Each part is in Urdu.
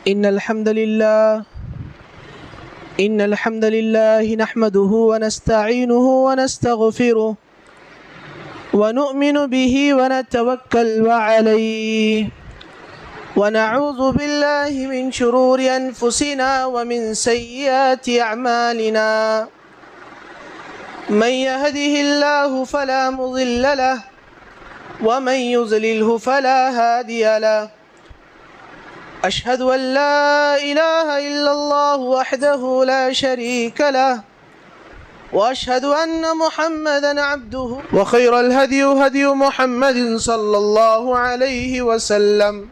إن الحمد لله نحمده ونستعينه ونستغفره ونؤمن به ونتوكل عليه ونعوذ بالله من شرور أنفسنا ومن سيئات أعمالنا من يهده الله فلا مضل له ومن يضلله فلا هادي له أشهد أن لا إله إلا الله وحده لا شريك له وأشهد أن محمدا عبده وخير الهدي هدي محمد صلى الله عليه وسلم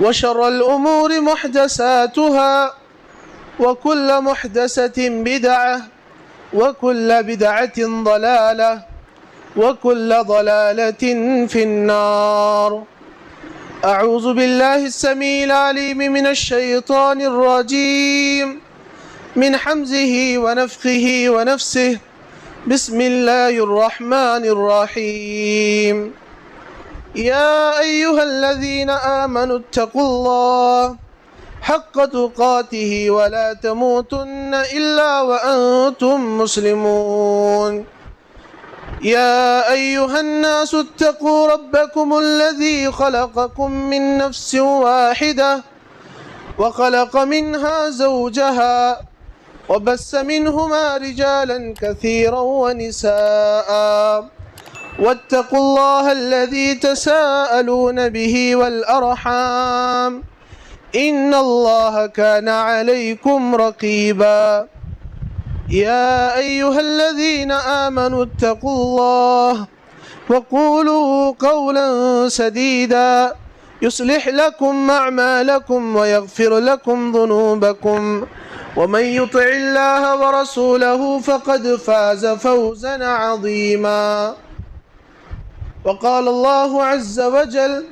وشر الأمور محدثاتها وكل محدثة بدعة وكل بدعة ضلالة وكل ضلالة في النار. أعوذ بالله السميع العليم من الشيطان الرجيم من حمزه ونفخه ونفسه. بسم الله الرحمن الرحيم. يا أيها الذين آمنوا اتقوا الله حق تقاته ولا تموتن إلا وأنتم مسلمون. يا أيها الناس اتقوا ربكم الذي خلقكم من نفس واحدة وخلق منها زوجها وبث منهما رجالا كثيرا ونساء واتقوا الله الذي تساءلون به والأرحام إن الله كان عليكم رقيبا. يا أيها الذين آمنوا اتقوا الله وقولوا قولا سديدا يصلح لكم أعمالكم ويغفر لكم ذنوبكم ومن يطع الله ورسوله فقد فاز فوزا عظيما. وقال الله عز وجل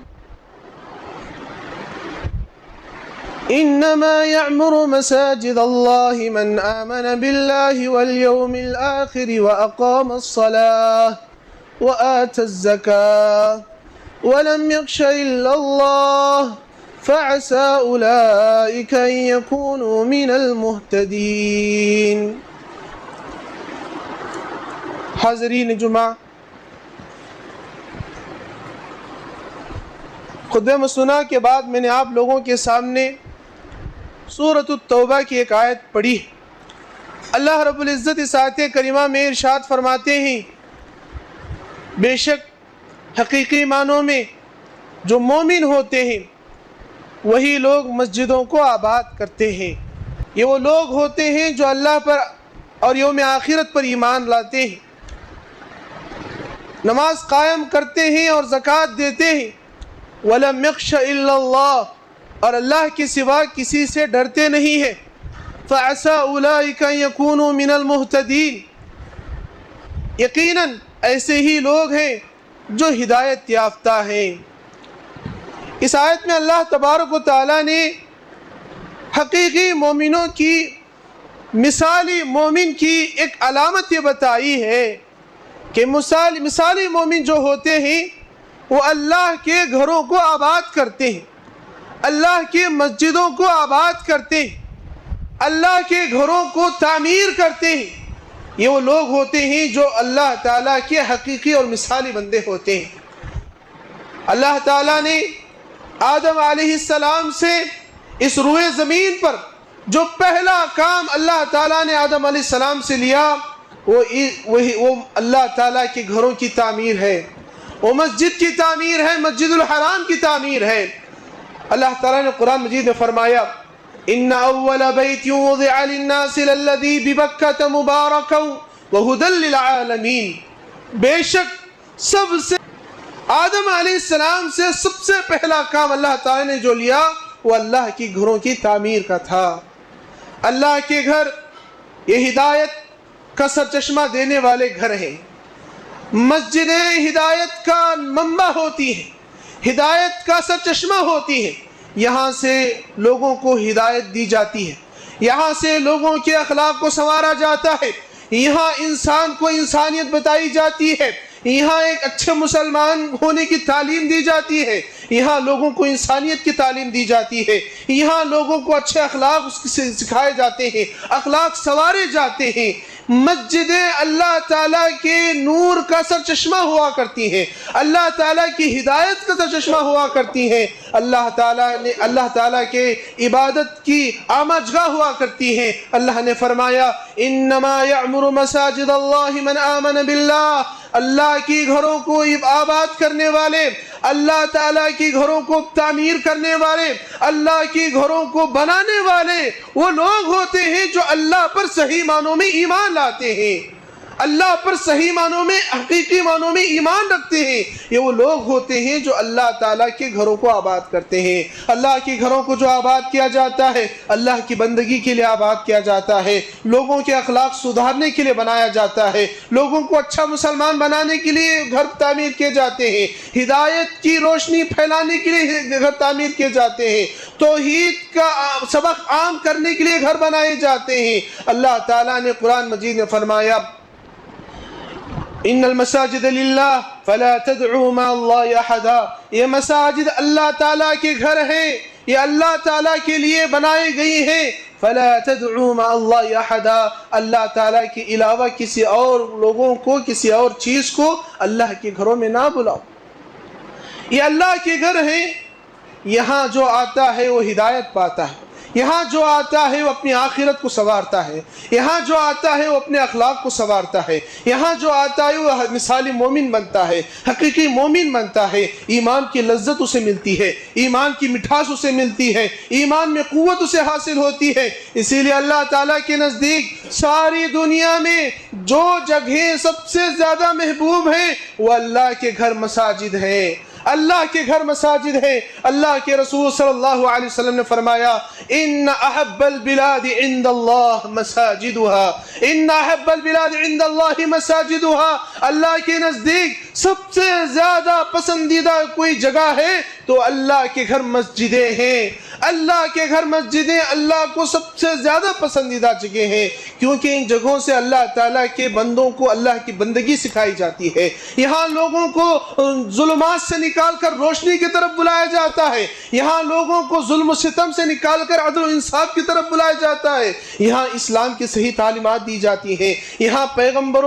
إنما يعمر مساجد الله من آمن بالله واليوم الآخر وأقام الصلاة وآتى الزكاة ولم يخش إلا الله فعسى أولئك أن يكونوا من المهتدين. حاضرین جمعہ، خطبہ مسنہ کے بعد میں نے آپ لوگوں کے سامنے سورۃ التوبہ کی ایک آیت پڑھی. اللہ رب العزت اس آیت کریمہ میں ارشاد فرماتے ہیں بے شک حقیقی معنوں میں جو مومن ہوتے ہیں وہی لوگ مسجدوں کو آباد کرتے ہیں. یہ وہ لوگ ہوتے ہیں جو اللہ پر اور یوم آخرت پر ایمان لاتے ہیں، نماز قائم کرتے ہیں اور زکوٰۃ دیتے ہیں. وَلَمْ يَخْشَ إِلَّا اللَّهُ، اور اللہ کے سوا کسی سے ڈرتے نہیں ہیں. فَعَسَىٰ أُولَٰئِكَ أَن يَكُونُوا مِنَ الْمُهْتَدِينَ، یقیناً ایسے ہی لوگ ہیں جو ہدایت یافتہ ہیں. اس آیت میں اللہ تبارک و تعالیٰ نے حقیقی مومنوں کی، مثالی مومن کی ایک علامت یہ بتائی ہے کہ مثالی مومن جو ہوتے ہیں وہ اللہ کے گھروں کو آباد کرتے ہیں، اللہ کی مسجدوں کو آباد کرتے ہیں، اللہ کے گھروں کو تعمیر کرتے ہیں. یہ وہ لوگ ہوتے ہیں جو اللہ تعالیٰ کے حقیقی اور مثالی بندے ہوتے ہیں. اللہ تعالیٰ نے آدم علیہ السلام سے اس روئے زمین پر جو پہلا کام اللہ تعالیٰ نے آدم علیہ السلام سے لیا وہ اللہ تعالیٰ کے گھروں کی تعمیر ہے، وہ مسجد کی تعمیر ہے، مسجد الحرام کی تعمیر ہے. اللہ تعالیٰ نے قرآن مجید میں فرمایا ان اول بیت وضع للناس للذی ببکۃ مبارکا وہدی للعالمین، بے شک سب سے آدم علیہ السلام سے سب سے پہلا کام اللہ تعالیٰ نے جو لیا وہ اللہ کی گھروں کی تعمیر کا تھا. اللہ کے گھر یہ ہدایت کا سرچشمہ دینے والے گھر ہیں. مسجدیں ہدایت کا منبع ہوتی ہیں، ہدایت کا سرچشمہ ہوتی ہیں. یہاں سے لوگوں کو ہدایت دی جاتی ہے، یہاں سے لوگوں کے اخلاق کو سنوارا جاتا ہے، یہاں انسان کو انسانیت بتائی جاتی ہے، یہاں ایک اچھے مسلمان ہونے کی تعلیم دی جاتی ہے، یہاں لوگوں کو انسانیت کی تعلیم دی جاتی ہے، یہاں لوگوں کو اچھے اخلاق سکھائے جاتے ہیں، اخلاق سنوارے جاتے ہیں۔ مسجدیں اللہ تعالیٰ کے نور کا سرچشمہ ہوا کرتی ہیں، اللہ تعالیٰ کی ہدایت کا سرچشمہ ہوا کرتی ہیں، اللہ تعالیٰ کے عبادت کی آماجگاہ ہوا کرتی ہیں۔ اللہ نے فرمایا انما یعمر مساجد اللہ من آمن باللہ، اللہ کی گھروں کو آباد کرنے والے، اللہ تعالیٰ کی گھروں کو تعمیر کرنے والے، اللہ کی گھروں کو بنانے والے وہ لوگ ہوتے ہیں جو اللہ پر صحیح معنوں میں ایمان لاتے ہیں، اللہ پر صحیح معنوں میں حقیقی معنوں میں ایمان رکھتے ہیں۔ یہ وہ لوگ ہوتے ہیں جو اللہ تعالیٰ کے گھروں کو آباد کرتے ہیں۔ اللہ کے گھروں کو جو آباد کیا جاتا ہے اللہ کی بندگی کے لیے آباد کیا جاتا ہے، لوگوں کے اخلاق سدھارنے کے لیے بنایا جاتا ہے، لوگوں کو اچھا مسلمان بنانے کے لیے گھر تعمیر کیے جاتے ہیں، ہدایت کی روشنی پھیلانے کے لیے گھر تعمیر کیے جاتے ہیں، توحید کا سبق عام کرنے کے لیے گھر بنائے جاتے ہیں۔ اللہ تعالیٰ نے قرآن مجید میں فرمایا ان المساجد للہ فلا تدعوا مع اللہ احدا، یہ مساجد اللہ تعالیٰ کے گھر ہیں، یہ اللہ تعالیٰ کے لیے بنائی گئی ہیں۔ فلا تدعوا مع اللہ احدا، اللہ تعالیٰ کے علاوہ کسی اور لوگوں کو، کسی اور چیز کو اللہ کے گھروں میں نہ بلاؤ۔ یہ اللہ کے گھر ہیں، یہاں جو آتا ہے وہ ہدایت پاتا ہے، یہاں جو آتا ہے وہ اپنی آخرت کو سنوارتا ہے، یہاں جو آتا ہے وہ اپنے اخلاق کو سنوارتا ہے، یہاں جو آتا ہے وہ مثالی مومن بنتا ہے، حقیقی مومن بنتا ہے، ایمان کی لذت اسے ملتی ہے، ایمان کی مٹھاس اسے ملتی ہے، ایمان میں قوت اسے حاصل ہوتی ہے۔ اسی لیے اللہ تعالیٰ کے نزدیک ساری دنیا میں جو جگہیں سب سے زیادہ محبوب ہیں وہ اللہ کے گھر مساجد ہیں، اللہ کے گھر مساجد ہے۔ اللہ کے رسول صلی اللہ علیہ وسلم نے فرمایا ان احب البلاد عند اللہ مساجدها، ان احب البلاد عند اللہ مساجدها، اللہ کے نزدیک سب سے زیادہ پسندیدہ کوئی جگہ ہے تو اللہ کے گھر مسجدیں ہیں، اللہ کے گھر مسجدیں اللہ کو سب سے زیادہ پسندیدہ جگہ ہیں، کیونکہ ان جگہوں سے اللہ تعالیٰ کے بندوں کو اللہ کی بندگی سکھائی جاتی ہے، یہاں لوگوں کو ظلمات سے نکال کر روشنی کی طرف بلایا جاتا ہے، یہاں لوگوں کو ظلم و ستم سے نکال کر عدل و انصاف کی طرف بلایا جاتا ہے، یہاں اسلام کی صحیح تعلیمات دی جاتی ہیں، یہاں پیغمبر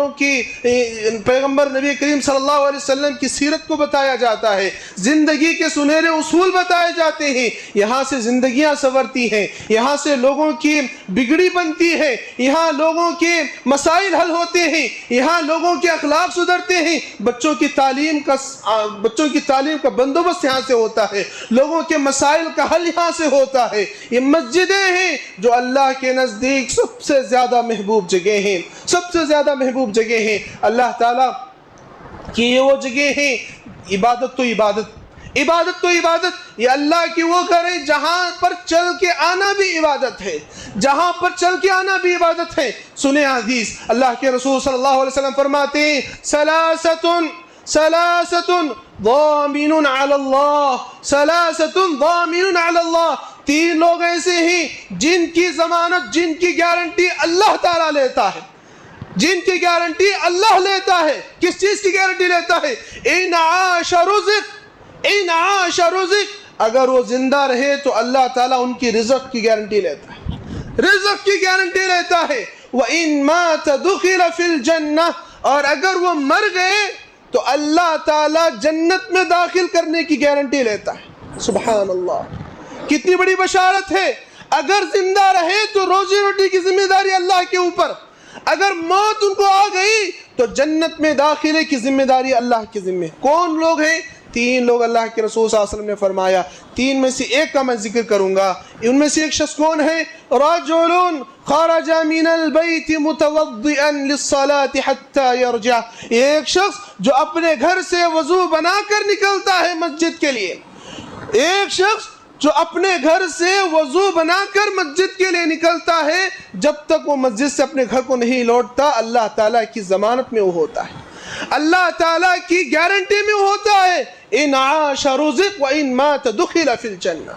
نبی کریم صلی اللہ علیہ وسلم کی سیرت کو بتایا جاتا ہے، زندگی کے سنہرے اصول بتائے جاتے ہیں، یہاں سے زندگیاں سنورتی ہیں، یہاں سے لوگوں کی بگڑی بنتی ہے، یہاں لوگوں کے مسائل حل ہوتے ہیں، یہاں لوگوں کے اخلاق سدھرتے ہیں، بچوں کی تعلیم کا بندوبست یہاں سے ہوتا ہے، لوگوں کے مسائل کا حل یہاں سے ہوتا ہے۔ یہ مسجدیں ہیں جو اللہ کے نزدیک سب سے زیادہ محبوب جگہ ہیں، سب سے زیادہ محبوب جگہ ہیں۔ اللہ تعالیٰ کی یہ وہ جگہ ہیں، عبادت تو عبادت یہ اللہ کی وہ کرے جہاں پر چل کے آنا بھی عبادت ہے، جہاں پر چل کے آنا بھی عبادت ہے۔ سنیں حدیث، اللہ کے رسول صلی اللہ علیہ وسلم فرماتے ہیں ثلاثة ضامن علی اللہ، ثلاثة ضامن علی اللہ، تین لوگ ایسے ہیں جن کی ضمانت، جن کی گارنٹی اللہ تعالیٰ لیتا ہے، جن کی گارنٹی اللہ لیتا ہے۔ کس چیز کی گارنٹی لیتا ہے؟ ان عاش رزق، اگر وہ زندہ رہے تو اللہ تعالیٰ ان کی رزق کی گارنٹی لیتا ہے، رزق کی گارنٹی لیتا ہے۔ وَإِن مَاتَ دُخِلَ فِي الْجَنَّةِ، اور اگر وہ مر گئے تو اللہ تعالیٰ جنت میں داخل کرنے کی گارنٹی لیتا ہے۔ سبحان اللہ، کتنی بڑی بشارت ہے۔ اگر زندہ رہے تو روزی روٹی کی ذمہ داری اللہ کے اوپر، اگر موت ان کو آ گئی تو جنت میں داخلے کی ذمہ داری اللہ کے ذمہ۔ کون لوگ ہیں؟ تین لوگ اللہ کے رسول صلی اللہ علیہ وسلم نے فرمایا، تین میں سے ایک کا میں ذکر کروں گا۔ ان میں سے ایک شخص کون ہے؟ رجل خرج من البیت متوضئا للصلاة حتى يرجع، ایک شخص جو اپنے گھر سے وضو بنا کر نکلتا ہے مسجد کے لیے، ایک شخص جو اپنے گھر سے وضو بنا کر مسجد کے لیے نکلتا ہے، جب تک وہ مسجد سے اپنے گھر کو نہیں لوٹتا اللہ تعالیٰ کی ضمانت میں وہ ہوتا ہے، اللہ تعالیٰ کی گارنٹی میں ہوتا ہے۔ ان عاش رزق وان مات دخل فی الجنہ،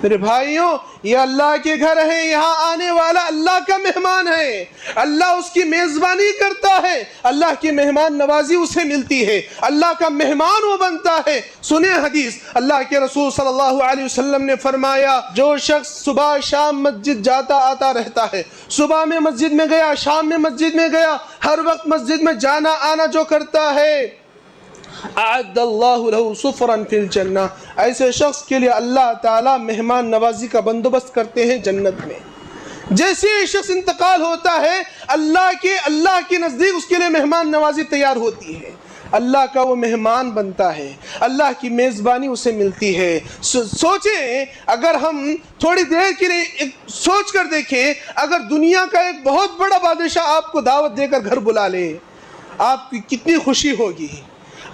میرے بھائیوں، یہ اللہ کے گھر ہے، یہاں آنے والا اللہ کا مہمان ہے، اللہ اس کی میزبانی کرتا ہے، اللہ کی مہمان نوازی اسے ملتی ہے، اللہ کا مہمان وہ بنتا ہے۔ سنیں حدیث، اللہ کے رسول صلی اللہ علیہ وسلم نے فرمایا، جو شخص صبح شام مسجد جاتا آتا رہتا ہے، صبح میں مسجد میں گیا، شام میں مسجد میں گیا، ہر وقت مسجد میں جانا آنا جو کرتا ہے، اعد اللہ لہ سفرا فی الجنہ، ایسے شخص کے لیے اللہ تعالی مہمان نوازی کا بندوبست کرتے ہیں جنت میں۔ جیسے یہ شخص انتقال ہوتا ہے، اللہ کے نزدیک اس کے لیے مہمان نوازی تیار ہوتی ہے، اللہ کا وہ مہمان بنتا ہے، اللہ کی میزبانی اسے ملتی ہے۔ سوچیں، اگر ہم تھوڑی دیر کے لیے سوچ کر دیکھیں، اگر دنیا کا ایک بہت بڑا بادشاہ آپ کو دعوت دے کر گھر بلا لے، آپ کی کتنی خوشی ہوگی،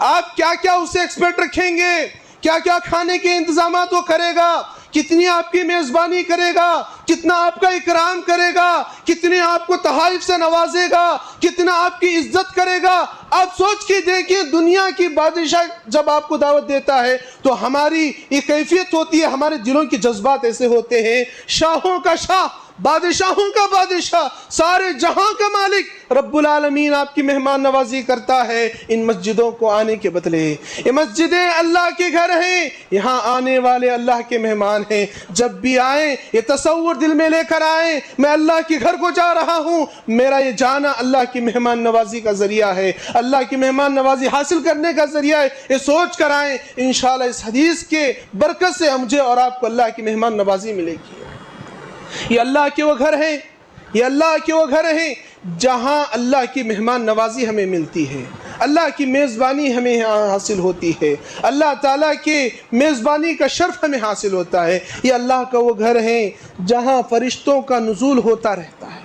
آپ کیا کیا اسے ایکسپیکٹ رکھیں گے، کیا کیا کھانے کے انتظامات وہ کرے گا، کتنی آپ کی میزبانی کرے گا، کتنا آپ کا اکرام کرے گا، کتنے آپ کو تحائف سے نوازے گا، کتنا آپ کی عزت کرے گا۔ آپ سوچ کے دیکھیں، دنیا کی بادشاہ جب آپ کو دعوت دیتا ہے تو ہماری ایک کیفیت ہوتی ہے، ہمارے دلوں کے جذبات ایسے ہوتے ہیں، شاہوں کا شاہ، بادشاہوں کا بادشاہ، سارے جہاں کا مالک رب العالمین آپ کی مہمان نوازی کرتا ہے ان مسجدوں کو آنے کے بدلے۔ یہ مسجدیں اللہ کے گھر ہیں، یہاں آنے والے اللہ کے مہمان ہیں۔ جب بھی آئیں یہ تصور دل میں لے کر آئیں، میں اللہ کے گھر کو جا رہا ہوں، میرا یہ جانا اللہ کی مہمان نوازی کا ذریعہ ہے، اللہ کی مہمان نوازی حاصل کرنے کا ذریعہ ہے، یہ سوچ کر آئیں۔ انشاءاللہ اس حدیث کے برکت سے مجھے اور آپ کو اللہ کی مہمان نوازی ملے گی۔ یہ اللہ کے وہ گھر ہیں، یہ اللہ کے وہ گھر ہیں جہاں اللہ کی مہمان نوازی ہمیں ملتی ہے، اللہ کی میزبانی ہمیں حاصل ہوتی ہے، اللہ تعالیٰ کے میزبانی کا شرف ہمیں حاصل ہوتا ہے۔ یہ اللہ کا وہ گھر ہے جہاں فرشتوں کا نزول ہوتا رہتا ہے،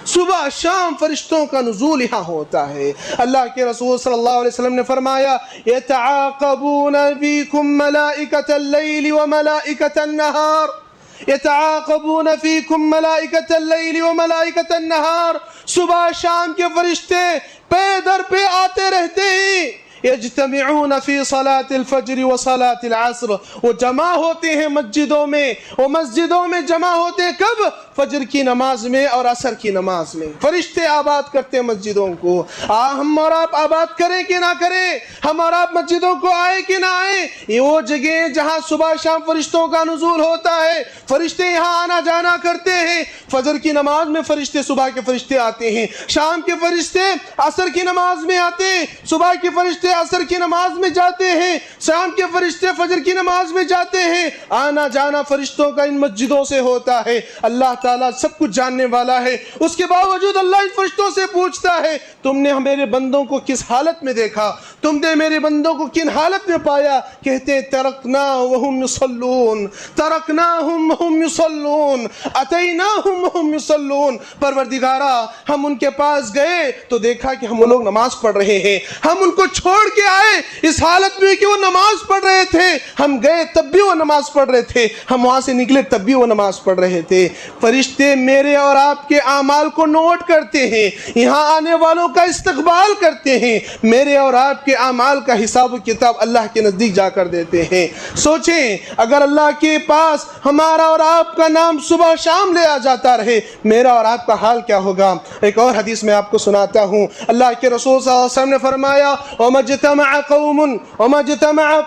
صبح شام فرشتوں کا نزول یہاں ہوتا ہے۔ اللہ کے رسول صلی اللہ علیہ وسلم نے فرمایا، يَتَعَاقَبُونَ فِيكُمْ مَلَائِكَةَ اللَّيْلِ وَمَلَائِكَةَ النَّهَارِ، يتعاقبون فیکم ملائکۃ اللیل و ملائکۃ النہار، صبح شام کے فرشتے پے در پہ آتے رہتے ہیں۔ یجتمعون فی صلاة الفجر و صلاة العصر، وہ جمع ہوتے ہیں مسجدوں میں، وہ مسجدوں میں جمع ہوتے ہیں کب؟ فجر کی نماز میں اور عصر کی نماز میں۔ فرشتے آباد کرتے ہیں مسجدوں کو۔ ہم اور آپ آباد کریں کہ نہ کریں، ہم اور آپ مسجدوں کو آئے کہ نہ آئیں، یہ وہ جگہ جہاں صبح شام فرشتوں کا نزول ہوتا ہے، فرشتے یہاں آنا جانا کرتے ہیں۔ فجر کی نماز میں فرشتے، صبح کے فرشتے آتے ہیں، شام کے فرشتے عصر کی نماز میں آتے ہیں، صبح کے فرشتے عصر کی نماز میں جاتے ہیں، شام کے فرشتے فجر کی نماز میں جاتے ہیں۔ آنا جانا فرشتوں کا ان مسجدوں سے ہوتا ہے۔ اللہ تعالیٰ سب کچھ جاننے والا ہے، اس کے باوجود اللہ ان فرشتوں سے پوچھتا ہے، تم نے میرے بندوں کو کس حالت میں دیکھا، تم نے میرے بندوں کو کن حالت میں پایا؟ کہتے ہیں ترکنا وہم یصلون، ترکناہم وہم یصلون، اتیناہم وہم یصلون۔ پروردگارا، ہم ان کے پاس گئے تو دیکھا کہ ہم لوگ نماز پڑھ رہے ہیں، ہم ان کو چھوڑ کے آئے اس حالت میں کہ وہ نماز پڑھ رہے تھے، ہم گئے تب بھی وہ نماز پڑھ رہے تھے، ہم وہاں سے نکلے تب بھی وہ نماز پڑھ رہے تھے۔ فرشتے میرے اور آپ کے اعمال کو نوٹ کرتے ہیں، یہاں آنے والوں کا استقبال کرتے ہیں، میرے اور آپ کے اعمال کا حساب و کتاب اللہ کے نزدیک جا کر دیتے ہیں۔ سوچیں، اگر اللہ کے پاس ہمارا اور آپ کا نام صبح شام لے آ جاتا رہے، میرا اور آپ کا حال کیا ہوگا؟ ایک اور حدیث میں آپ کو سناتا ہوں۔ اللہ کے رسول صلی اللہ علیہ وسلم نے فرمایا، وَمَا اجْتَمَعَ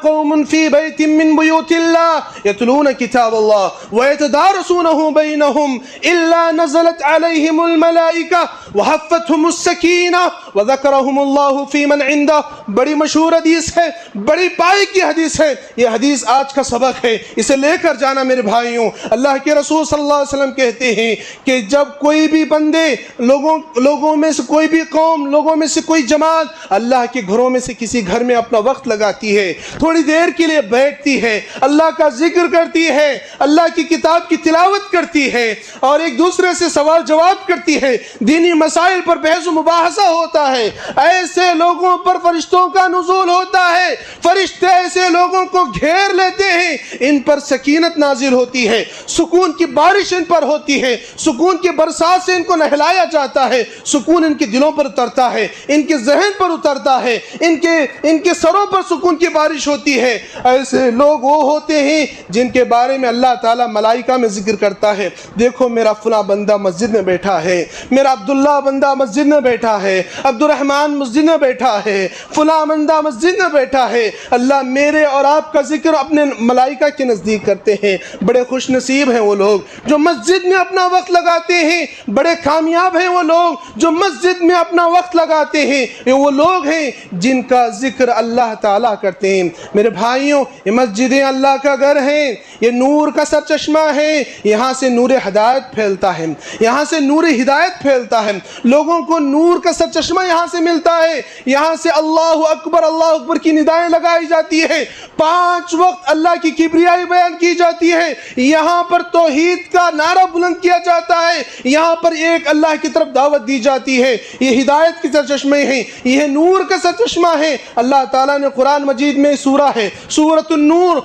قَوْمٌ فِي بَيْتٍ مِّن بُيُوتِ اللَّهِ يَتْلُونَ كِتَابَ اللَّهِ وَيَتَدَارَسُونَهُ بَيْنَهُمْ إِلَّا نَزَلَتْ عَلَيْهِمُ الْمَلَائِكَةُ وَحَفَّتْهُمُ السَّكِينَةُ وَذَكَرَهُمُ اللَّهُ فِي مَنْ عِندَهُ۔ بڑی مشہور حدیث ہے، بڑی پائے کی حدیث ہے، یہ حدیث آج کا سبق ہے، اسے لے کر جانا میرے بھائیوں۔ اللہ کے رسول صلی اللہ علیہ وسلم کہتے ہیں کہ جب کوئی بھی بندے، لوگوں میں سے کوئی بھی قوم، لوگوں میں سے کوئی جماعت اللہ کے گھروں میں سے کسی گھر میں اپنا وقت لگاتی ہے، تھوڑی دیر کے لیے بیٹھتی ہے، اللہ کا ذکر کرتی ہے، اللہ کی کتاب کی تلاوت کرتی ہے، اور ایک دوسرے سے سوال جواب کرتی ہے، دینی مسائل پر بحث و مباحثہ ہوتا ہے، ایسے لوگوں پر فرشتوں کا نزول ہوتا ہے، فرشتے ایسے لوگوں کو گھیر لیتے ہیں، ان پر سکینت نازل ہوتی ہے، سکون کی بارش ان پر ہوتی ہے، سکون کی برسات سے ان کو نہلایا جاتا ہے، سکون ان کے دلوں پر اترتا ہے، ان کے ذہن پر اترتا ہے، ان کے سروں پر سکون کی بارش ہوتی ہے۔ ایسے لوگ وہ ہوتے ہیں جن کے بارے میں اللہ تعالیٰ ملائکہ میں ذکر کرتا ہے، دیکھو میرا فلاں بندہ مسجد میں بیٹھا ہے، میرا عبداللہ بندہ مسجد میں بیٹھا ہے، عبد الرحمن مسجد میں بیٹھا ہے، فلاں بندہ مسجد میں بیٹھا ہے۔ اللہ میرے اور آپ کا ذکر اپنے ملائکہ کے نزدیک کرتے ہیں۔ بڑے خوش نصیب ہیں وہ لوگ جو مسجد میں اپنا وقت لگاتے ہیں، بڑے کامیاب ہیں وہ لوگ جو مسجد میں اپنا وقت لگاتے ہیں، یہ وہ لوگ ہیں جن کا ذکر اللہ تعالیٰ کرتے ہیں۔ میرے بھائیوں، یہ مسجدیں اللہ کا گھر ہیں، یہ نور کا سرچشمہ ہے، یہاں سے نور ہدایت پھیلتا ہے، یہاں سے نور ہدایت پھیلتا ہے، لوگوں کو نور کا سرچشمہ یہاں سے ملتا ہے، یہاں سے اللہ اکبر کی ندائیں لگائی جاتی ہے، 5 وقت اللہ کی کبریائی بیان کی جاتی ہے، یہاں پر توحید کا نعرہ بلند کیا جاتا ہے، یہاں پر ایک اللہ کی طرف دعوت دی جاتی ہے۔ یہ ہدایت کی سرچشمے ہیں، یہ نور کا سرچشمہ ہے۔ اللہ تعالیٰ نے قرآن مجید میں سورہ ہے سورۃ النور،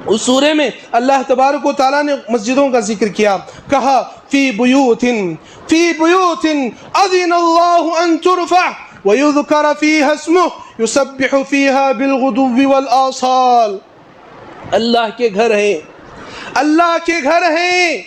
اس سورے میں اللہ تبارک و تعالیٰ نے مسجدوں کا ذکر کیا، کہا فی بیوت اذن اللہ ان ترفع ویذکر فیہا اسمہ یسبح فیہا بالغدو والآصال۔ اللہ کے گھر ہیں، اللہ کے گھر ہیں،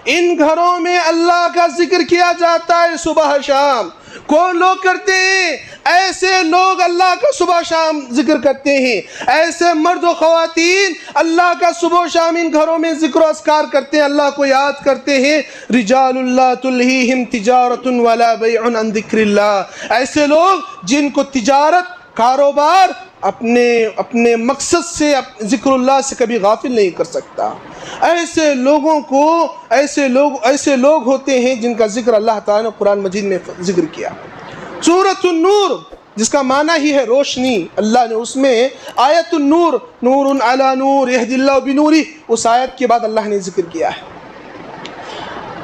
ان گھروں میں اللہ کا ذکر کیا جاتا ہے صبح شام۔ کون لوگ کرتے ہیں؟ ایسے لوگ اللہ کا صبح شام ذکر کرتے ہیں، ایسے مرد و خواتین اللہ کا صبح و شام ان گھروں میں ذکر و اذکار کرتے ہیں، اللہ کو یاد کرتے ہیں۔ رجال اللہ تلہیہم تجارت ولا بیع عن ذکر اللہ، ایسے لوگ جن کو تجارت، کاروبار اپنے مقصد سے، ذکر اللہ سے کبھی غافل نہیں کر سکتا۔ ایسے لوگوں کو ایسے لوگ ہوتے ہیں جن کا ذکر اللہ تعالیٰ نے قرآن مجید میں ذکر کیا۔ سورۃ النور جس کا معنی ہی ہے روشنی، اللہ نے اس میں آیت النور، نور علی نور یہدی اللہ بنورہ، اس آیت کے بعد اللہ نے ذکر کیا ہے۔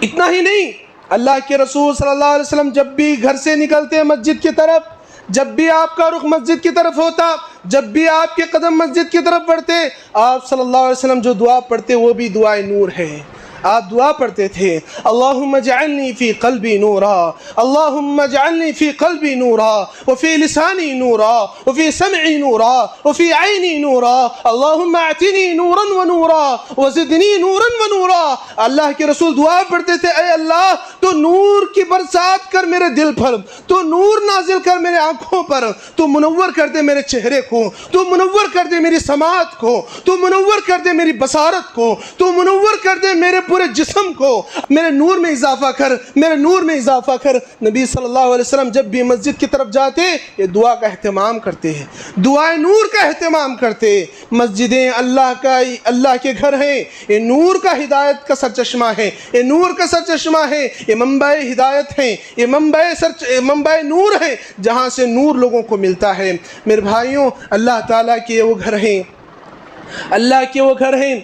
اتنا ہی نہیں، اللہ کے رسول صلی اللہ علیہ وسلم جب بھی گھر سے نکلتے مسجد کی طرف، جب بھی آپ کا رخ مسجد کی طرف ہوتا، جب بھی آپ کے قدم مسجد کی طرف بڑھتے، آپ صلی اللہ علیہ وسلم جو دعا پڑھتے وہ بھی دعائے نور ہے۔ آپ دعا پڑھتے تھے، اللہم اجعلنی فی قلبی نورا، اللہم اجعلنی فی قلبی نورا، وفی لسانی نورا، وفی سمعی نورا، وفی عینی نورا، اللہم اعطنی نورا ونورا وزدنی نورا ونورا۔ اللہ کے رسول دعا پڑھتے تھے، اے اللہ تو نور کی برسات کر میرے دل پر، تو نور نازل کر میرے آنکھوں پر، تو منور کر دے میرے چہرے کو، تو منور کر دے میری سماعت کو، تو منور کر دے میری بصارت کو، تو منور کر دے میرے پورے جسم کو، میرے نور میں اضافہ کر، میرے نور میں اضافہ کر۔ نبی صلی اللہ علیہ وسلم جب بھی مسجد کی طرف جاتے یہ دعا کا اہتمام کرتے ہیں، دعائے نور کا اہتمام کرتے۔ مسجدیں اللہ کے گھر ہیں، یہ نور کا ہدایت کا سرچشمہ ہے، یہ نور کا سرچشمہ ہے، یہ منبع ہدایت ہے، یہ منبع نور ہے جہاں سے نور لوگوں کو ملتا ہے۔ میرے بھائیوں، اللہ تعالیٰ کے وہ گھر ہیں، اللہ کے وہ گھر ہیں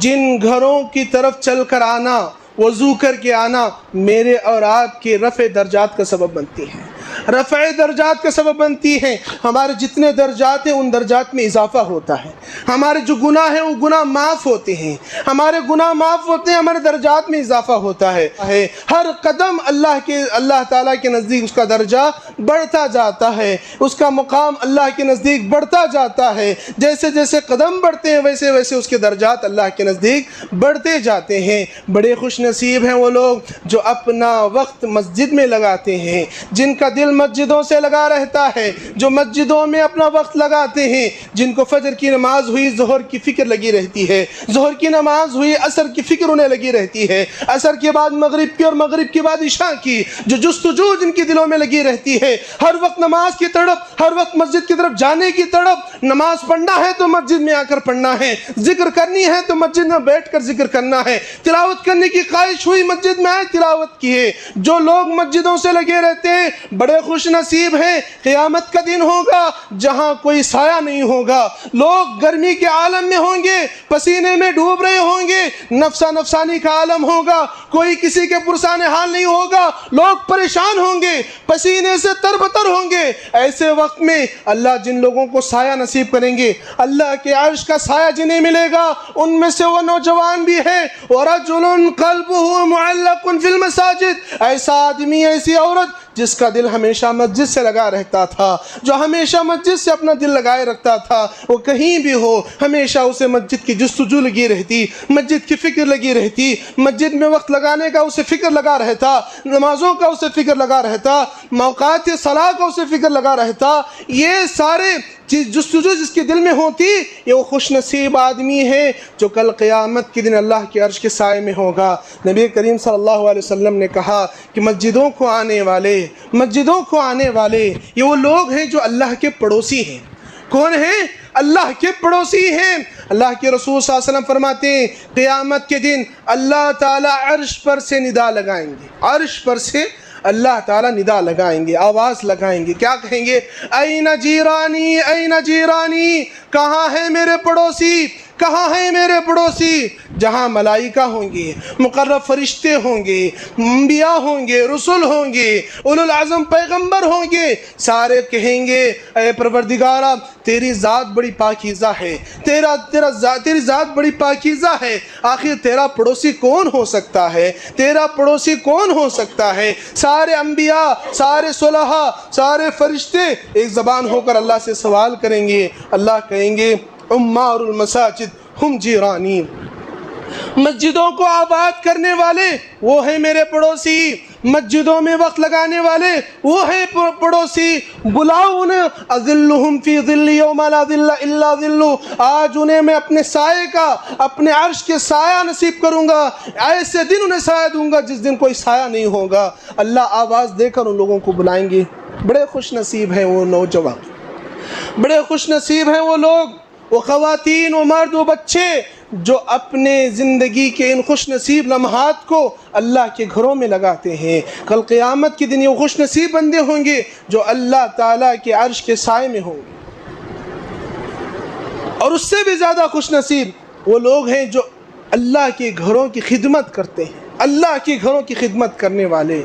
جن گھروں کی طرف چل کر آنا، وضو کر کے آنا میرے اور آپ کے رفع درجات کا سبب بنتی ہے، رفع درجات کا سبب بنتی ہے۔ ہمارے جتنے درجات ہیں ان درجات میں اضافہ ہوتا ہے، ہمارے جو گناہ ہیں وہ گناہ معاف ہوتے ہیں، ہمارے گناہ معاف ہوتے ہیں، ہمارے درجات میں اضافہ ہوتا ہے۔ ہر قدم اللہ تعالیٰ کے نزدیک اس کا درجہ بڑھتا جاتا ہے، اس کا مقام اللہ کے نزدیک بڑھتا جاتا ہے۔ جیسے جیسے قدم بڑھتے ہیں ویسے ویسے اس کے درجات اللہ کے نزدیک بڑھتے جاتے ہیں۔ بڑے خوش نصیب ہیں وہ لوگ جو اپنا وقت مسجد میں لگاتے ہیں، جن کا دل مسجدوں سے لگا رہتا ہے، جو مسجدوں میں اپنا وقت لگاتے ہیں، جن کو فجر کی نماز ہوئی ظہر کی فکر لگی رہتی ہے، ظہر کی نماز ہوئی عصر کی فکر انہیں لگی رہتی ہے، عصر کے بعد مغرب کی اور مغرب کے بعد عشاء کی جو جستجو جن کی دلوں میں لگی رہتی ہے، ہر وقت نماز کی تڑپ، ہر وقت مسجد کی طرف جانے کی تڑپ۔ نماز پڑھنا ہے تو مسجد میں آ کر پڑھنا ہے، ذکر کرنی ہے تو مسجد میں بیٹھ کر ذکر کرنا ہے، تلاوت کرنے کی خواہش ہوئی مسجد میں آئے تلاوت کی ہے۔ جو لوگ مسجدوں سے لگے رہتے ہیں بڑے خوش نصیب ہیں۔ قیامت کا دن ہوگا جہاں کوئی سایہ نہیں ہوگا، لوگ گرمی پانی کے عالم میں ہوں گے، پسینے میں ڈوب رہے ہوں گے، نفسا نفسانی کا عالم ہوگا، کوئی کسی کے پرسان حال نہیں ہوگا، لوگ پریشان ہوں گے، پسینے سے تربتر ہوں گے۔ ایسے وقت میں اللہ جن لوگوں کو سایہ نصیب کریں گے، اللہ کے عرش کا سایہ جنہیں ملے گا، ان میں سے وہ نوجوان بھی ہے، وَرَجُلٌ قَلْبُهُ مُعَلَّقٌ فِي الْمَسَاجِدِ، ایسا آدمی، ایسی عورت جس کا دل ہمیشہ مسجد سے لگا رہتا تھا، جو ہمیشہ مسجد سے اپنا دل لگائے رکھتا تھا، وہ کہیں بھی ہو ہمیشہ اسے مسجد کی جستجو لگی رہتی، مسجد کی فکر لگی رہتی، مسجد میں وقت لگانے کا اسے فکر لگا رہتا، نمازوں کا اسے فکر لگا رہتا، موقعات صلاح کا اسے فکر لگا رہتا۔ یہ سارے جستجو جس کے دل میں ہوتی، یہ وہ خوش نصیب آدمی ہے جو کل قیامت کے دن اللہ کے عرش کے سائے میں ہوگا۔ نبی کریم صلی اللہ علیہ وسلم نے کہا کہ مسجدوں کو آنے والے یہ وہ لوگ ہیں جو اللہ کے پڑوسی ہیں۔ کون ہیں؟ اللہ کے پڑوسی ہیں۔ اللہ کے رسول صلی اللہ علیہ وسلم فرماتے ہیں قیامت کے دن اللہ تعالیٰ عرش پر سے ندا لگائیں گے، عرش پر سے اللہ تعالیٰ ندا لگائیں گے، آواز لگائیں گے، کیا کہیں گے؟ این جیرانی، این جیرانی، کہاں ہے میرے پڑوسی، کہاں ہے میرے پڑوسی؟ جہاں ملائکہ ہوں گے، مقرب فرشتے ہوں گے، انبیاء ہوں گے، رسول ہوں گے، اولو العزم پیغمبر ہوں گے، سارے کہیں گے اے پروردگارا تیری ذات بڑی پاکیزہ ہے، تیری ذات بڑی پاکیزہ ہے، آخر تیرا پڑوسی کون ہو سکتا ہے؟ تیرا پڑوسی کون ہو سکتا ہے؟ سارے انبیاء، سارے صلحاء، سارے فرشتے ایک زبان ہو کر اللہ سے سوال کریں گے۔ اللہ کہیں گے عمار المساجد ہم جیرانی، مسجدوں کو آباد کرنے والے وہ ہیں میرے پڑوسی، مسجدوں میں وقت لگانے والے وہ ہیں پڑوسی، بلاؤ انہیں، اذلہم فی ظل یوم لا ظل الا ظل، آج انہیں میں اپنے سائے کا، اپنے عرش کے سایہ نصیب کروں گا، ایسے دن انہیں سایہ دوں گا جس دن کوئی سایہ نہیں ہوگا۔ اللہ آواز دے کر ان لوگوں کو بلائیں گے۔ بڑے خوش نصیب ہیں وہ نوجوان، بڑے خوش نصیب ہیں وہ لوگ، وہ خواتین، وہ مرد، وہ بچے جو اپنے زندگی کے ان خوش نصیب لمحات کو اللہ کے گھروں میں لگاتے ہیں۔ کل قیامت کے دن یہ خوش نصیب بندے ہوں گے جو اللہ تعالیٰ کے عرش کے سائے میں ہوں گے۔ اور اس سے بھی زیادہ خوش نصیب وہ لوگ ہیں جو اللہ کے گھروں کی خدمت کرتے ہیں، اللہ کے گھروں کی خدمت کرنے والے،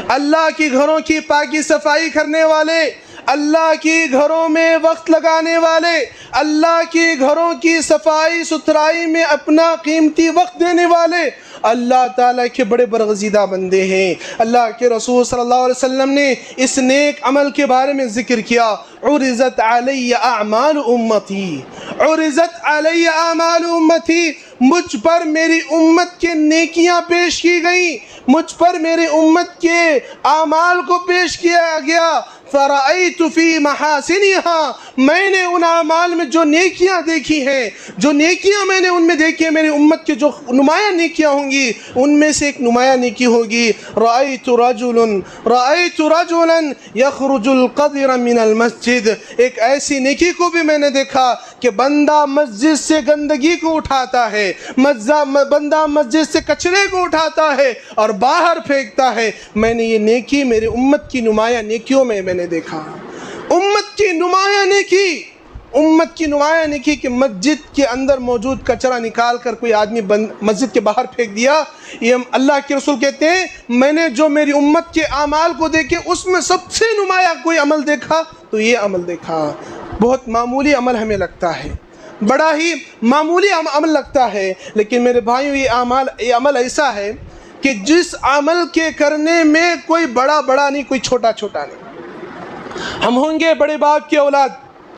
اللہ کے گھروں کی پاکی صفائی کرنے والے، اللہ کی گھروں میں وقت لگانے والے، اللہ کی گھروں کی صفائی ستھرائی میں اپنا قیمتی وقت دینے والے اللہ تعالیٰ کے بڑے برگزیدہ بندے ہیں۔ اللہ کے رسول صلی اللہ علیہ وسلم نے اس نیک عمل کے بارے میں ذکر کیا، عرضت علی اعمال امتی، عرضت علی اعمال امتی، مجھ پر میری امت کے نیکیاں پیش کی گئیں، مجھ پر میری امت کے اعمال کو پیش کیا گیا، فرأیت فی محاسنہا، میں نے ان اعمال میں جو نیکیاں دیکھی ہیں، جو نیکیاں میں نے ان میں دیکھی ہیں، میری امت کے جو نمایاں نیکیاں ہوں گی ان میں سے ایک نمایاں نیکی ہوگی، رأیت رجلا یخرج القذر من المسجد، ایک ایسی نیکی کو بھی میں نے دیکھا کہ بندہ مسجد سے گندگی کو اٹھاتا ہے، بندہ مسجد سے کچرے کو اٹھاتا ہے اور باہر پھینکتا ہے۔ میں نے یہ نیکی میری امت کی نمایاں نیکیوں میں نے دیکھا، امت کی نمایاں نیکی کہ مسجد کے اندر موجود کچرا نکال کر کوئی آدمی مسجد کے باہر پھینک دیا۔ یہ اللہ کے رسول کہتے ہیں میں نے جو میری امت کے اعمال کو دیکھے اس میں سب سے نمایاں کوئی عمل دیکھا تو یہ عمل دیکھا۔ بہت معمولی عمل ہمیں لگتا ہے، بڑا ہی معمولی عمل لگتا ہے، لیکن میرے بھائیوں یہ عمل ایسا ہے کہ جس عمل کے کرنے میں کوئی بڑا نہیں، کوئی چھوٹا نہیں۔ ہم ہوں گے بڑے باپ کی اولاد،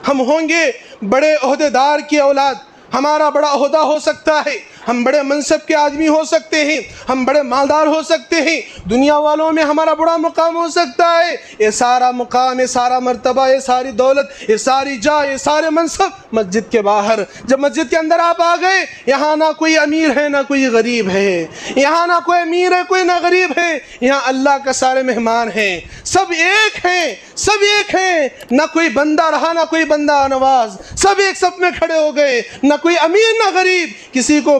ہم ہوں گے بڑے عہدیدار کی اولاد، ہمارا بڑا عہدہ ہو سکتا ہے، ہم بڑے منصب کے آدمی ہو سکتے ہیں، ہم بڑے مالدار ہو سکتے ہیں، دنیا والوں میں ہمارا بڑا مقام ہو سکتا ہے۔ یہ سارا مقام، یہ سارا مرتبہ، یہ ساری دولت، یہ ساری جا، یہ سارے منصب مسجد کے باہر۔ جب مسجد کے اندر آپ آ گئے، یہاں نہ کوئی امیر ہے نہ کوئی غریب ہے، یہاں نہ کوئی امیر ہے کوئی نہ غریب ہے، یہاں اللہ کا سارے مہمان ہیں، سب ایک ہیں، سب ایک ہیں، نہ کوئی بندہ رہا نہ کوئی بندہ نواز، سب ایک صف میں کھڑے ہو گئے، نہ کوئی امیر نہ غریب، کسی کو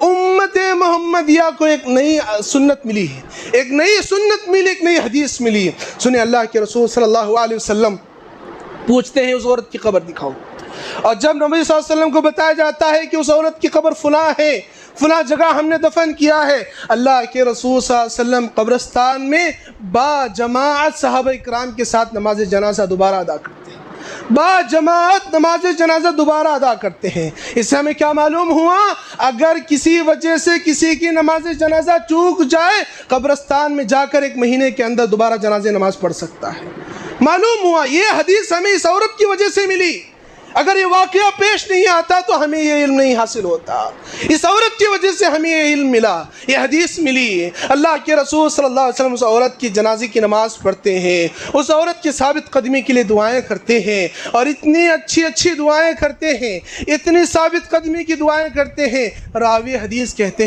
امت محمدیہ کو ایک نئی سنت ملی ہے، ایک نئی سنت ملی، ایک نئی حدیث ملی۔ سنیں اللہ کے رسول صلی اللہ علیہ وسلم پوچھتے ہیں اس عورت کی قبر دکھاؤ، اور جب نبی صلی اللہ علیہ وسلم کو بتایا جاتا ہے کہ اس عورت کی قبر فلاں ہے، فلاں جگہ ہم نے دفن کیا ہے، اللہ کے رسول صلی اللہ علیہ وسلم قبرستان میں با جماعت صحابہ کرام کے ساتھ نماز جنازہ دوبارہ ادا کرتے ہیں، با جماعت نماز جنازہ دوبارہ ادا کرتے ہیں۔ اس سے ہمیں کیا معلوم ہوا؟ اگر کسی وجہ سے کسی کی نماز جنازہ چوک جائے، قبرستان میں جا کر 1 مہینے کے اندر دوبارہ جنازہ نماز پڑھ سکتا ہے۔ معلوم ہوا یہ حدیث ہمیں اس عورت کی وجہ سے ملی۔ اگر یہ واقعہ پیش نہیں آتا تو ہمیں یہ علم نہیں حاصل ہوتا۔ اس عورت کی وجہ سے ہمیں یہ علم ملا، یہ حدیث ملی۔ اللہ کے رسول صلی اللہ علیہ وسلم اس عورت کی جنازے کی نماز پڑھتے ہیں، اس عورت کی ثابت قدمی کے لیے دعائیں کرتے ہیں، اور اتنی اچھی دعائیں کرتے ہیں، اتنی ثابت قدمی کی دعائیں کرتے ہیں۔ راوی حدیث کہتے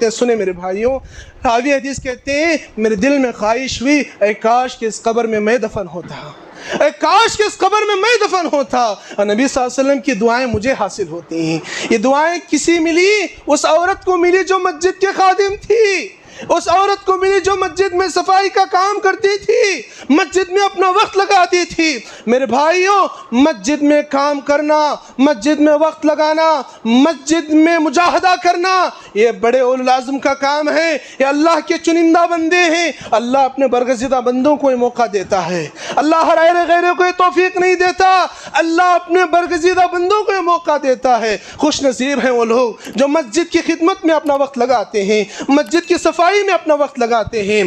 ہیں سنیں میرے بھائیوں، راوی حدیث کہتے ہیں میرے دل میں خواہش ہوئی اے کاش کہ اس قبر میں میں دفن ہوتا، اے کاش کہ اس قبر میں میں دفن ہوتا، اور نبی صلی اللہ علیہ وسلم کی دعائیں مجھے حاصل ہوتی ہیں۔ یہ دعائیں کسی ملی؟ اس عورت کو ملی جو مسجد کے خادم تھی، اس عورت کو ملی جو مسجد میں صفائی کا کام کرتی تھی، مسجد میں اپنا وقت لگاتی تھی۔ میرے بھائیوں، مسجد میں کام کرنا، مسجد میں وقت لگانا، مسجد میں مجاہدہ کرنا، یہ بڑے اولو العزم کا کام ہے۔ یہ اللہ کے چنندہ بندے ہیں۔ اللہ اپنے برگزیدہ بندوں کو یہ موقع دیتا ہے، اللہ ہر غیرے کو یہ توفیق نہیں دیتا، اللہ اپنے برگزیدہ بندوں کو یہ موقع دیتا ہے۔ خوش نصیب ہیں وہ لوگ جو مسجد کی خدمت میں اپنا وقت لگاتے ہیں، مسجد کی صفائی میں اپنا وقت لگاتے ہیں۔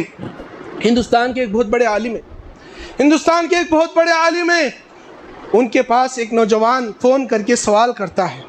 ہندوستان کے ایک بہت بڑے عالم ہیں، ان کے پاس ایک نوجوان فون کر کے سوال کرتا ہے،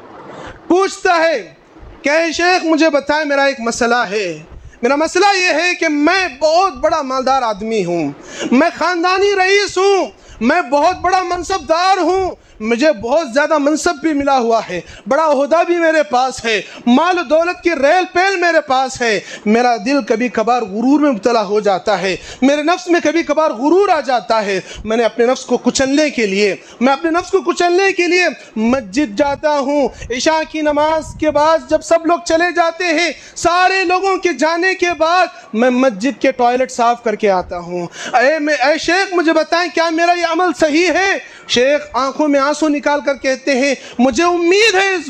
پوچھتا ہے کہ اے شیخ مجھے بتائیں میرا ایک مسئلہ ہے، میرا مسئلہ یہ ہے کہ میں بہت بڑا مالدار آدمی ہوں، میں خاندانی رئیس ہوں، میں بہت بڑا منصب دار ہوں، مجھے بہت زیادہ منصب بھی ملا ہوا ہے، بڑا عہدہ بھی میرے پاس ہے، مال و دولت کی ریل پیل میرے پاس ہے، میرا دل کبھی کبھار غرور میں مبتلا ہو جاتا ہے، میرے نفس میں کبھی کبھار غرور آ جاتا ہے۔ میں اپنے نفس کو کچلنے کے لیے مسجد جاتا ہوں، عشاء کی نماز کے بعد جب سب لوگ چلے جاتے ہیں، سارے لوگوں کے جانے کے بعد میں مسجد کے ٹوائلٹ صاف کر کے آتا ہوں۔ اے شیخ مجھے بتائیں کیا میرا یہ عمل صحیح ہے؟ شیخ آنکھوں میں آنسو نکال کر کہتے ہیں مجھے امید ہے اس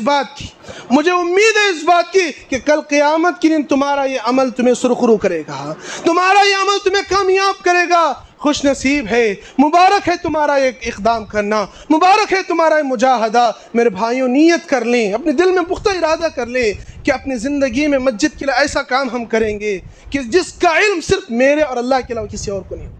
بات کی کہ کل قیامت کے دن تمہارا یہ عمل تمہیں سرخرو کرے گا، تمہارا یہ عمل تمہیں کامیاب کرے گا۔ خوش نصیب ہے، مبارک ہے تمہارا یہ اقدام کرنا، مبارک ہے تمہارا یہ مجاہدہ۔ میرے بھائیوں نیت کر لیں، اپنے دل میں پختہ ارادہ کر لیں کہ اپنی زندگی میں مسجد کے لیے ایسا کام ہم کریں گے کہ جس کا علم صرف میرے اور اللہ کے علاوہ کسی اور کو نہیں ہوگا،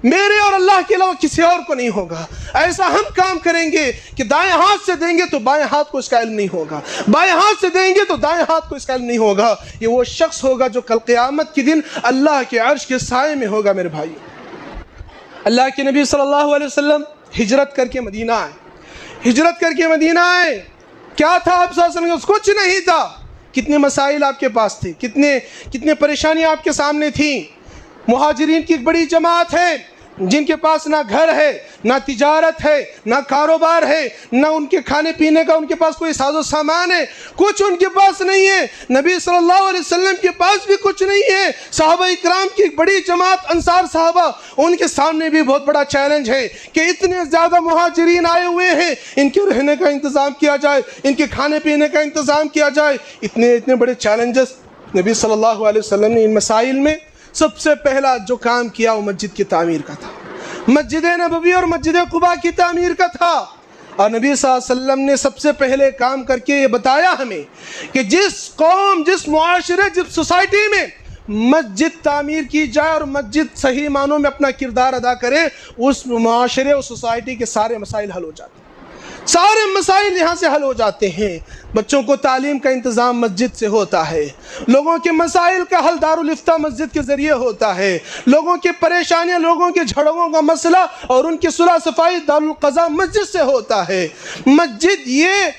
میرے اور اللہ کے علاوہ کسی اور کو نہیں ہوگا۔ ایسا ہم کام کریں گے کہ دائیں ہاتھ سے دیں گے تو بائیں ہاتھ کو اس کا علم نہیں ہوگا، بائیں ہاتھ سے دیں گے تو دائیں ہاتھ کو اس کا علم نہیں ہوگا۔ یہ وہ شخص ہوگا جو کل قیامت کے دن اللہ کے عرش کے سائے میں ہوگا۔ میرے بھائی، اللہ کے نبی صلی اللہ علیہ وسلم ہجرت کر کے مدینہ آئے، کیا تھا آپ صلی اللہ علیہ وسلم؟ کچھ نہیں تھا۔ کتنے مسائل آپ کے پاس تھے، کتنے پریشانیاں آپ کے سامنے تھیں۔ مہاجرین کی ایک بڑی جماعت ہے جن کے پاس نہ گھر ہے، نہ تجارت ہے، نہ کاروبار ہے، نہ ان کے کھانے پینے کا ان کے پاس کوئی ساز و سامان ہے، کچھ ان کے پاس نہیں ہے۔ نبی صلی اللہ علیہ وسلم کے پاس بھی کچھ نہیں ہے۔ صحابہ اکرام کی ایک بڑی جماعت انصار صحابہ، ان کے سامنے بھی بہت بڑا چیلنج ہے کہ اتنے زیادہ مہاجرین آئے ہوئے ہیں، ان کے رہنے کا انتظام کیا جائے، ان کے کھانے پینے کا انتظام کیا جائے۔ اتنے بڑے چیلنجز نبی صلی اللہ علیہ وسلم نے ان مسائل میں سب سے پہلا جو کام کیا وہ مسجد کی تعمیر کا تھا، مسجد نبوی اور مسجد قباء کی تعمیر کا تھا۔ اور نبی صلی اللہ علیہ وسلم نے سب سے پہلے کام کر کے یہ بتایا ہمیں کہ جس قوم، جس معاشرے، جس سوسائٹی میں مسجد تعمیر کی جائے اور مسجد صحیح معنوں میں اپنا کردار ادا کرے، اس معاشرے اور سوسائٹی کے سارے مسائل حل ہو جاتے ہیں، سارے مسائل یہاں سے حل ہو جاتے ہیں۔ بچوں کو تعلیم کا انتظام مسجد سے ہوتا ہے، لوگوں کے مسائل کا حل دارالافتاء مسجد کے ذریعے ہوتا ہے، لوگوں کی پریشانیاں، لوگوں کے جھڑپوں کا مسئلہ اور ان کی صلح صفائی دارالقضاء مسجد سے ہوتا ہے۔ مسجد یہ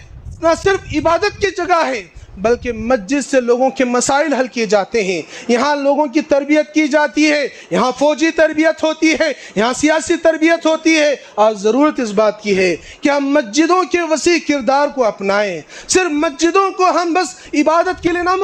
نہ صرف عبادت کی جگہ ہے بلکہ مسجد سے لوگوں کے مسائل حل کیے جاتے ہیں، یہاں لوگوں کی تربیت کی جاتی ہے، یہاں فوجی تربیت ہوتی ہے، یہاں سیاسی تربیت ہوتی ہے۔ اور ضرورت اس بات کی ہے کہ ہم مسجدوں کے وسیع کردار کو اپنائیں، صرف مسجدوں کو ہم بس عبادت کے لیے نہ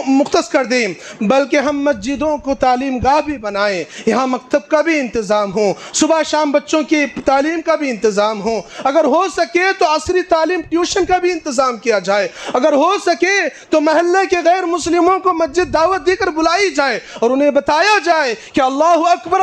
مختص کر دیں، بلکہ ہم مسجدوں کو تعلیم گاہ بھی بنائیں، یہاں مکتب کا بھی انتظام ہو، صبح شام بچوں کی تعلیم کا بھی انتظام ہو، اگر ہو سکے تو عصری تعلیم ٹیوشن کا بھی انتظام کیا جائے، اگر ہو سکے تو محلے کے غیر مسلموں کو مسجد دعوت دے کر بلائی جائے اور انہیں بتایا جائے کہ اللہ اکبر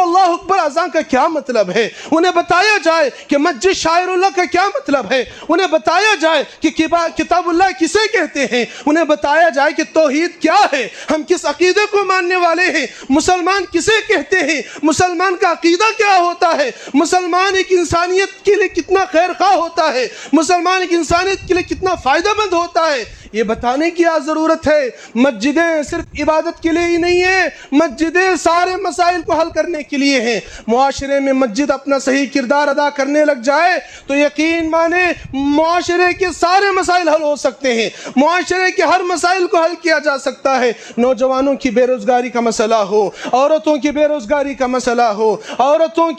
اذان کا کیا مطلب ہے، انہیں بتایا جائے کہ مسجد شاعر اللہ کا کیا مطلب ہے، انہیں بتایا جائے کہ کتاب اللہ کسے کہتے ہیں، انہیں بتایا جائے کہ توحید کیا ہے، ہم کس عقیدے کو ماننے والے ہیں، مسلمان کسے کہتے ہیں، مسلمان کا عقیدہ کیا ہوتا ہے، مسلمان ایک انسانیت کے لیے کتنا خیر خواہ ہوتا ہے، مسلمان ایک انسانیت کے لیے کتنا فائدہ مند ہوتا ہے، یہ بتانے کی ضرورت ہے۔ مسجدیں صرف عبادت کے لیے ہی نہیں ہیں، مسجدیں سارے مسائل کو حل کرنے کے لیے ہیں۔ معاشرے میں مسجد اپنا صحیح کردار ادا کرنے لگ جائے تو یقین مانے معاشرے کے سارے مسائل حل ہو سکتے ہیں، معاشرے کے ہر مسائل کو حل کیا جا سکتا ہے۔ نوجوانوں کی بے روزگاری کا مسئلہ ہو، عورتوں کی بے روزگاری کا مسئلہ ہو، عورتوں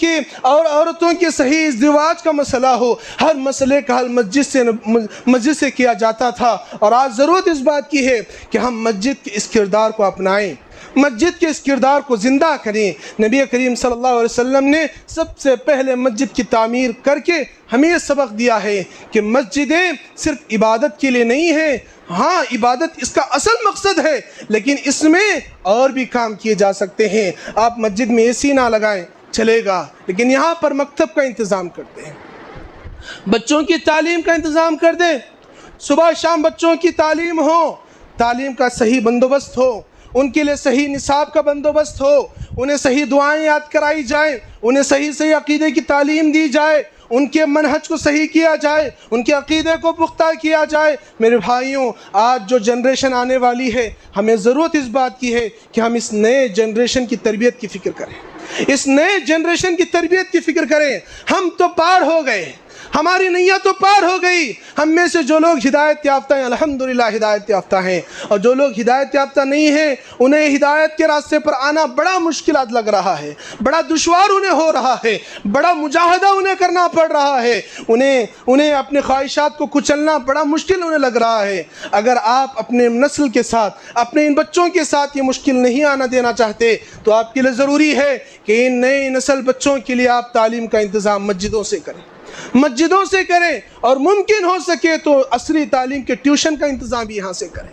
کی صحیح ازدواج کا مسئلہ ہو، ہر مسئلے کا حل مسجد سے کیا جاتا تھا۔ اور آج ضرورت اس بات کی ہے کہ ہم مسجد کے اس کردار کو اپنائیں، مسجد کے اس کردار کو زندہ کریں۔ نبی کریم صلی اللہ علیہ وسلم نے سب سے پہلے مسجد کی تعمیر کر کے ہمیں یہ سبق دیا ہے کہ مسجدیں صرف عبادت کے لیے نہیں ہیں، ہاں عبادت اس کا اصل مقصد ہے، لیکن اس میں اور بھی کام کیے جا سکتے ہیں۔ آپ مسجد میں اے سی نہ لگائیں چلے گا، لیکن یہاں پر مکتب کا انتظام کر دیں، بچوں کی تعلیم کا انتظام کر دیں، صبح شام بچوں کی تعلیم ہو، تعلیم کا صحیح بندوبست ہو، ان کے لیے صحیح نصاب کا بندوبست ہو، انہیں صحیح دعائیں یاد کرائی جائیں، انہیں صحیح عقیدے کی تعلیم دی جائے، ان کے منہج کو صحیح کیا جائے، ان کے عقیدے کو پختہ کیا جائے۔ میرے بھائیوں، آج جو جنریشن آنے والی ہے، ہمیں ضرورت اس بات کی ہے کہ ہم اس نئے جنریشن کی تربیت کی فکر کریں، اس نئے جنریشن کی تربیت کی فکر کریں۔ ہم تو پار ہو گئے، ہماری نیا تو پار ہو گئی، ہم میں سے جو لوگ ہدایت یافتہ ہیں الحمدللہ ہدایت یافتہ ہیں، اور جو لوگ ہدایت یافتہ نہیں ہیں انہیں ہدایت کے راستے پر آنا بڑا مشکلات لگ رہا ہے، بڑا دشوار انہیں ہو رہا ہے، بڑا مجاہدہ انہیں کرنا پڑ رہا ہے، انہیں اپنے خواہشات کو کچلنا بڑا مشکل انہیں لگ رہا ہے۔ اگر آپ اپنے نسل کے ساتھ، اپنے ان بچوں کے ساتھ یہ مشکل نہیں آنا دینا چاہتے تو آپ کے لیے ضروری ہے کہ ان نئے نسل بچوں کے لیے آپ تعلیم کا انتظام مسجدوں سے کریں، اور ممکن ہو سکے تو عصری تعلیم کے ٹیوشن کا انتظام بھی یہاں سے کریں،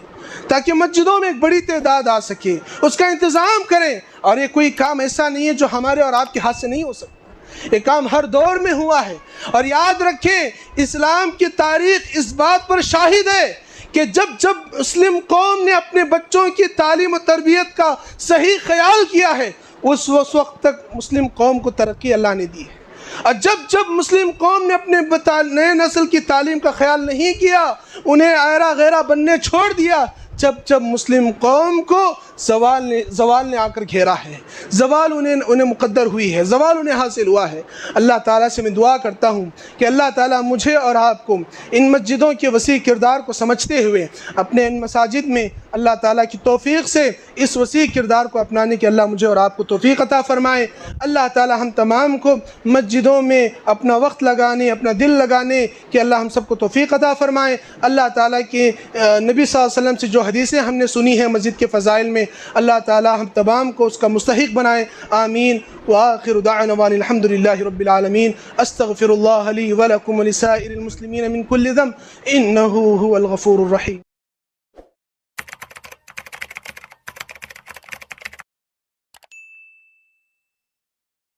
تاکہ مسجدوں میں ایک بڑی تعداد آ سکے، اس کا انتظام کریں۔ اور یہ کوئی کام ایسا نہیں ہے جو ہمارے اور آپ کے ہاتھ سے نہیں ہو سکتا، یہ کام ہر دور میں ہوا ہے۔ اور یاد رکھیں، اسلام کی تاریخ اس بات پر شاہد ہے کہ جب مسلم قوم نے اپنے بچوں کی تعلیم و تربیت کا صحیح خیال کیا ہے، اس وقت تک مسلم قوم کو ترقی اللہ نے دی ہے۔ اور جب مسلم قوم نے اپنے نئے نسل کی تعلیم کا خیال نہیں کیا، انہیں ایرا غیرہ بننے چھوڑ دیا، جب مسلم قوم کو زوال نے آ کر گھیرا ہے، زوال انہیں مقدر ہوئی ہے، زوال انہیں حاصل ہوا ہے۔ اللہ تعالیٰ سے میں دعا کرتا ہوں کہ اللہ تعالیٰ مجھے اور آپ کو ان مسجدوں کے وسیع کردار کو سمجھتے ہوئے اپنے ان مساجد میں اللہ تعالیٰ کی توفیق سے اس وسیع کردار کو اپنانے کے اللہ مجھے اور آپ کو توفیق عطا فرمائے۔ اللہ تعالیٰ ہم تمام کو مسجدوں میں اپنا وقت لگانے، اپنا دل لگانے کہ اللہ ہم سب کو توفیق عطا فرمائے۔ اللہ تعالیٰ کے نبی صلی اللہ علیہ وسلم سے جو حدیثیں ہم نے سنی ہیں مسجد کے فضائل میں، اللہ تعالیٰ ہم تمام کو اس کا مستحق بنائے، آمین۔ وآخر دعوانا الحمدللہ رب العالمین۔ استغفر اللہ لی ولکم ولسائر المسلمین من کل ذنب انہ هو الغفور الرحیم۔